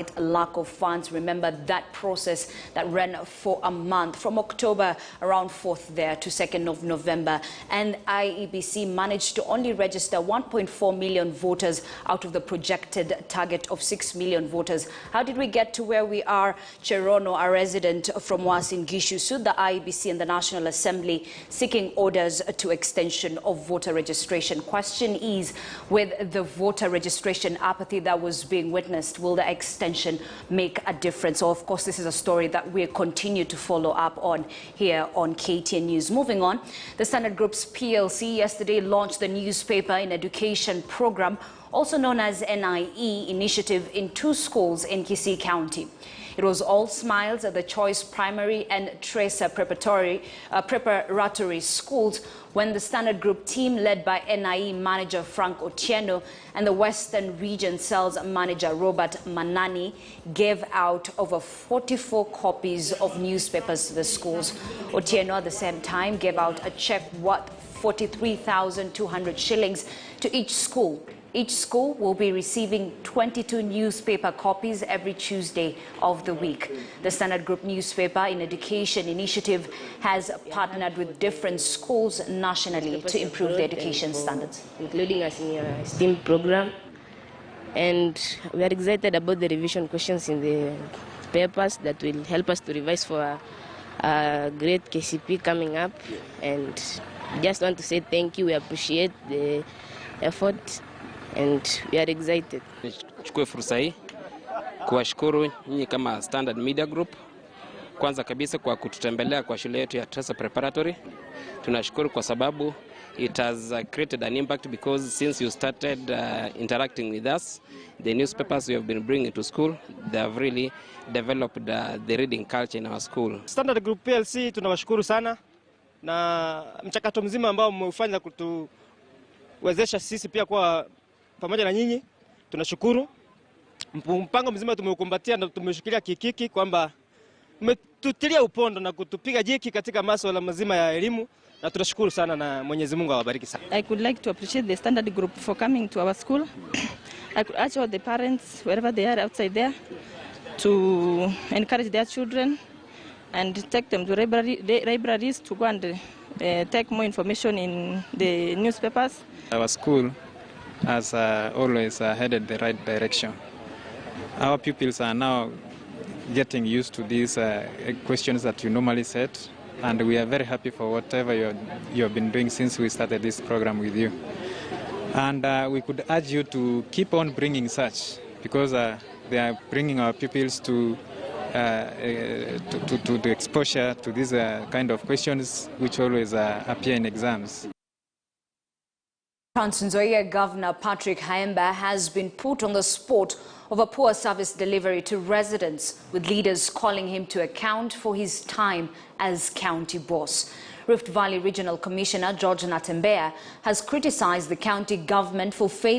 A lack of funds. Remember that process that ran for a month from October around 4th there to 2nd of November, and IEBC managed to only register 1.4 million voters out of the projected target of 6 million voters. How did we get to where we are? Cherono, a resident from Uasin Gishu, sued the IEBC and the National Assembly seeking orders to extension of voter registration. Question is, with the voter registration apathy that was being witnessed, will the extension make a difference? So, of course, this is a story that we continue to follow up on here on KTN News. Moving on, the Standard Group's PLC yesterday launched the Newspaper in Education program, also known as NIE initiative, in 2 schools in Kisii County. It was all smiles at the Choice Primary and Tracer Preparatory schools when the Standard Group team, led by NIE manager Frank Otieno and the Western Region Sales manager Robert Manani, gave out over 44 copies of newspapers to the schools. Otieno at the same time gave out a check worth 43,200 shillings to each school. Each school will be receiving 22 newspaper copies every Tuesday of the week. The Standard Group Newspaper in Education initiative has partnered with different schools nationally to improve their education standards, including us in your STEAM program. And we are excited about the revision questions in the papers that will help us to revise for a great KCP coming up. And just want to say thank you. We appreciate the effort and we are excited. Nichukue fursa hii kuwashukuru nyinyi kama Standard Media Group, kwanza kabisa kwa kututembelea kwa shule yetu ya Tracer Preparatory. Tunashukuru kwa sababu it has created an impact, because since you started interacting with us, the newspapers we have been bringing to school, they have really developed the reading culture in our school. Standard Group PLC tunawashukuru sana na mchakato mzima ambao mmeufanya kutuwezesha sisi pia kwa pamoja na nyinyi. Tunashukuru mpango mzima tumeukumbatia na tumeshikilia kikiki kwamba umetutilia upondo na kutupiga jeki katika masuala mazima ya elimu, na tunashukuru sana na Mwenyezi Mungu awabariki sana. I could like to appreciate the Standard Group for coming to our school. I could urge all the parents, wherever they are outside there, to encourage their children and take them to libraries to go and take more information in the newspapers. Our school has always headed the right direction. Our pupils are now getting used to these questions that you normally set, and we are very happy for whatever you have been doing since we started this program with you. And we could urge you to keep on bringing such, because they are bringing our pupils to the exposure to these kind of questions which always appear in exams. Trans Nzoia Governor Patrick Haemba has been put on the spot over poor service delivery to residents, with leaders calling him to account for his time as county boss. Rift Valley Regional Commissioner George Natembea has criticized the county government for failing